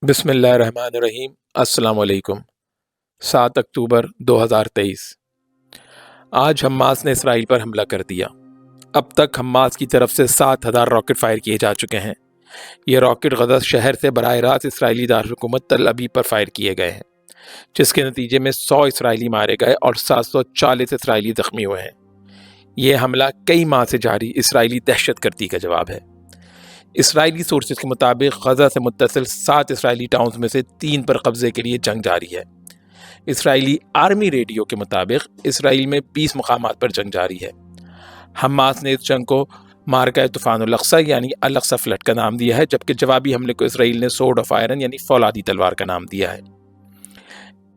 بسم اللہ الرحمن الرحیم۔ السلام علیکم۔ 7 اکتوبر 2023۔ آج حماس نے اسرائیل پر حملہ کر دیا۔ اب تک حماس کی طرف سے 7,000 راکٹ فائر کیے جا چکے ہیں۔ یہ راکٹ غزہ شہر سے براہ راست اسرائیلی دارالحکومت تل ابیب پر فائر کیے گئے ہیں، جس کے نتیجے میں 100 اسرائیلی مارے گئے اور 740 اسرائیلی زخمی ہوئے ہیں۔ یہ حملہ کئی ماہ سے جاری اسرائیلی دہشت گردی کا جواب ہے۔ اسرائیلی سورسز کے مطابق غزہ سے متصل 7 اسرائیلی ٹاؤنز میں سے 3 پر قبضے کے لیے جنگ جاری ہے۔ اسرائیلی آرمی ریڈیو کے مطابق اسرائیل میں 20 مقامات پر جنگ جاری ہے۔ حماس نے اس جنگ کو مارکہ طوفان الاقصی یعنی الاقصی فلڈ کا نام دیا ہے، جبکہ جوابی حملے کو اسرائیل نے سورڈ آف آئرن یعنی فولادی تلوار کا نام دیا ہے۔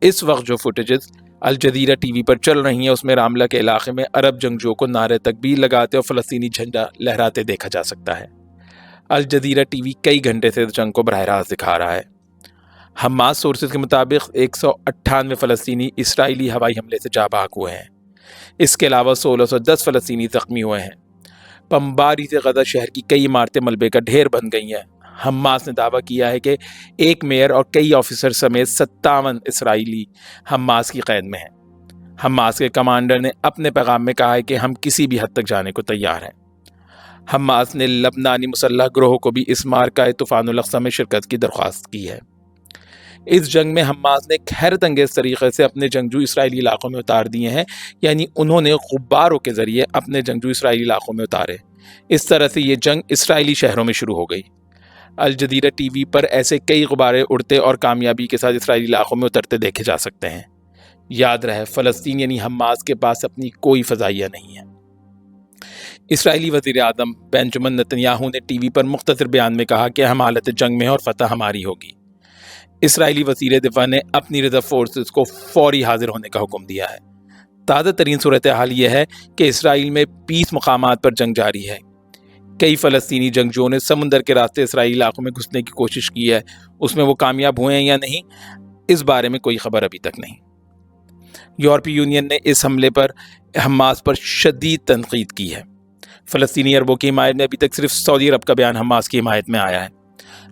اس وقت جو فوٹیجز الجزیرہ ٹی وی پر چل رہی ہیں اس میں راملہ کے علاقے میں عرب جنگجوؤں کو نعرے تکبیر لگاتے اور فلسطینی جھنڈا لہراتے دیکھا جا سکتا ہے۔ الجزیرہ ٹی وی کئی گھنٹے سے اس جنگ کو براہ راست دکھا رہا ہے۔ حماس سورسز کے مطابق 198 فلسطینی اسرائیلی ہوائی حملے سے جاں بحق ہوئے ہیں۔ اس کے علاوہ 1610 فلسطینی زخمی ہوئے ہیں۔ بمباری سے غزہ شہر کی کئی عمارتیں ملبے کا ڈھیر بن گئی ہیں۔ حماس نے دعویٰ کیا ہے کہ ایک میئر اور کئی آفیسر سمیت 57 اسرائیلی حماس کی قید میں ہیں۔ حماس کے کمانڈر نے اپنے پیغام میں کہا ہے کہ ہم کسی بھی حد تک جانے کو تیار ہیں۔ حماس نے لبنانی مسلح گروہ کو بھی اس مارکہ طوفان الاقصی میں شرکت کی درخواست کی ہے۔ اس جنگ میں حماس نے حیرت انگیز طریقے سے اپنے جنگجو اسرائیلی علاقوں میں اتار دیے ہیں، یعنی انہوں نے غباروں کے ذریعے اپنے جنگجو اسرائیلی علاقوں میں اتارے۔ اس طرح سے یہ جنگ اسرائیلی شہروں میں شروع ہو گئی۔ الجزیرہ ٹی وی پر ایسے کئی غبارے اڑتے اور کامیابی کے ساتھ اسرائیلی علاقوں میں اترتے دیکھے جا سکتے ہیں۔ یاد رہے، فلسطین یعنی حماس کے پاس اپنی کوئی فضائیہ نہیں ہے۔ اسرائیلی وزیر اعظم بنجمن نتنیاہو نے ٹی وی پر مختصر بیان میں کہا کہ ہم حالت جنگ میں ہیں اور فتح ہماری ہوگی۔ اسرائیلی وزیر دفاع نے اپنی ریزرو فورسز کو فوری حاضر ہونے کا حکم دیا ہے۔ تازہ ترین صورتحال یہ ہے کہ اسرائیل میں 20 مقامات پر جنگ جاری ہے۔ کئی فلسطینی جنگجوؤں نے سمندر کے راستے اسرائیلی علاقوں میں گھسنے کی کوشش کی ہے۔ اس میں وہ کامیاب ہوئے ہیں یا نہیں، اس بارے میں کوئی خبر ابھی تک نہیں۔ یورپی یونین نے اس حملے پر حماس پر شدید تنقید کی ہے۔ فلسطینی عربوں کی حمایت میں ابھی تک صرف سعودی عرب کا بیان حماس کی حمایت میں آیا ہے۔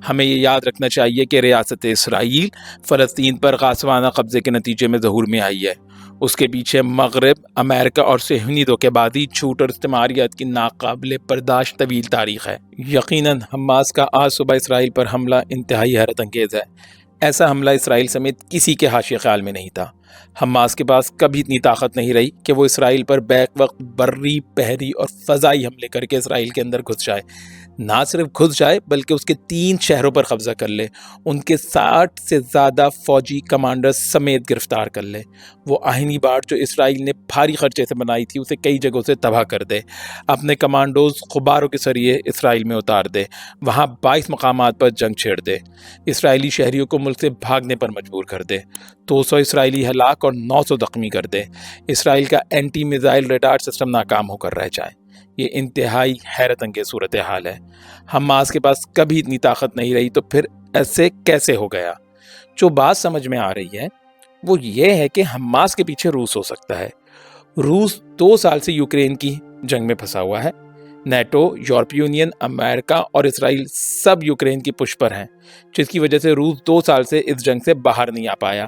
ہمیں یہ یاد رکھنا چاہیے کہ ریاست اسرائیل فلسطین پر غاصبانہ قبضے کے نتیجے میں ظہور میں آئی ہے۔ اس کے پیچھے مغرب، امریکہ اور صہیونی دھوکے بازی، جھوٹ اور استعماریت کی ناقابل برداشت طویل تاریخ ہے۔ یقیناً حماس کا آج صبح اسرائیل پر حملہ انتہائی حیرت انگیز ہے۔ ایسا حملہ اسرائیل سمیت کسی کے حاشیے خیال میں نہیں تھا۔ حماس کے پاس کبھی اتنی طاقت نہیں رہی کہ وہ اسرائیل پر بیک وقت بری، بحری اور فضائی حملے کر کے اسرائیل کے اندر گھس جائے۔ نہ صرف گھس جائے بلکہ اس کے 3 شہروں پر قبضہ کر لے، ان کے 60 سے زیادہ فوجی کمانڈر سمیت گرفتار کر لے۔ وہ آہنی باڑ جو اسرائیل نے بھاری خرچے سے بنائی تھی اسے کئی جگہوں سے تباہ کر دے، اپنے کمانڈوز غباروں کے ذریعے اسرائیل میں اتار دے، وہاں 22 مقامات پر جنگ چھیڑ دے، اسرائیلی شہریوں کو ملک سے بھاگنے پر مجبور کر دے، 200 اسرائیلی ہلاک اور 900 زخمی کر دے، اسرائیل کا اینٹی میزائل ریڈار سسٹم ناکام ہو کر رہ جائے۔ یہ انتہائی حیرت انگیز صورتحال ہے۔ حماس کے پاس کبھی اتنی طاقت نہیں رہی تو پھر ایسے کیسے ہو گیا؟ جو بات سمجھ میں آ رہی ہے وہ یہ ہے کہ حماس کے پیچھے روس ہو سکتا ہے۔ روس 2 سال سے یوکرین کی جنگ میں پھنسا ہوا ہے۔ نیٹو، یورپی یونین، امریکہ اور اسرائیل سب یوکرین کی پش پر ہیں، جس کی وجہ سے روس 2 سال سے اس جنگ سے باہر نہیں آ پایا۔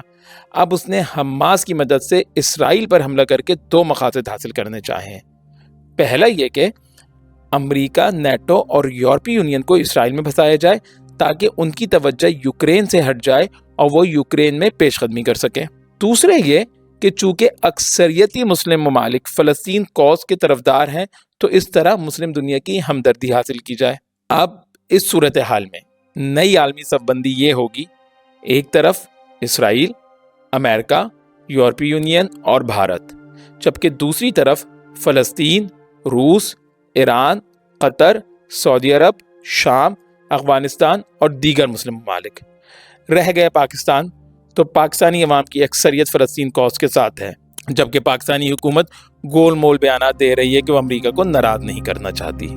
اب اس نے حماس کی مدد سے اسرائیل پر حملہ کر کے 2 مقاصد حاصل کرنے چاہے ہیں۔ پہلا یہ کہ امریکہ، نیٹو اور یورپی یونین کو اسرائیل میں پھنسایا جائے تاکہ ان کی توجہ یوکرین سے ہٹ جائے اور وہ یوکرین میں پیش قدمی کر سکیں۔ دوسرے یہ کہ چونکہ اکثریتی مسلم ممالک فلسطین کوز کے طرفدار ہیں تو اس طرح مسلم دنیا کی ہمدردی حاصل کی جائے۔ اب اس صورتحال میں نئی عالمی صف بندی یہ ہوگی، ایک طرف اسرائیل، امریکہ، یورپی یونین اور بھارت، جبکہ دوسری طرف فلسطین، روس، ایران، قطر، سعودی عرب، شام، افغانستان اور دیگر مسلم ممالک۔ رہ گئے پاکستان، تو پاکستانی عوام کی اکثریت فلسطین کوز کے ساتھ ہے، جبکہ پاکستانی حکومت گول مول بیانات دے رہی ہے کہ وہ امریکہ کو ناراض نہیں کرنا چاہتی۔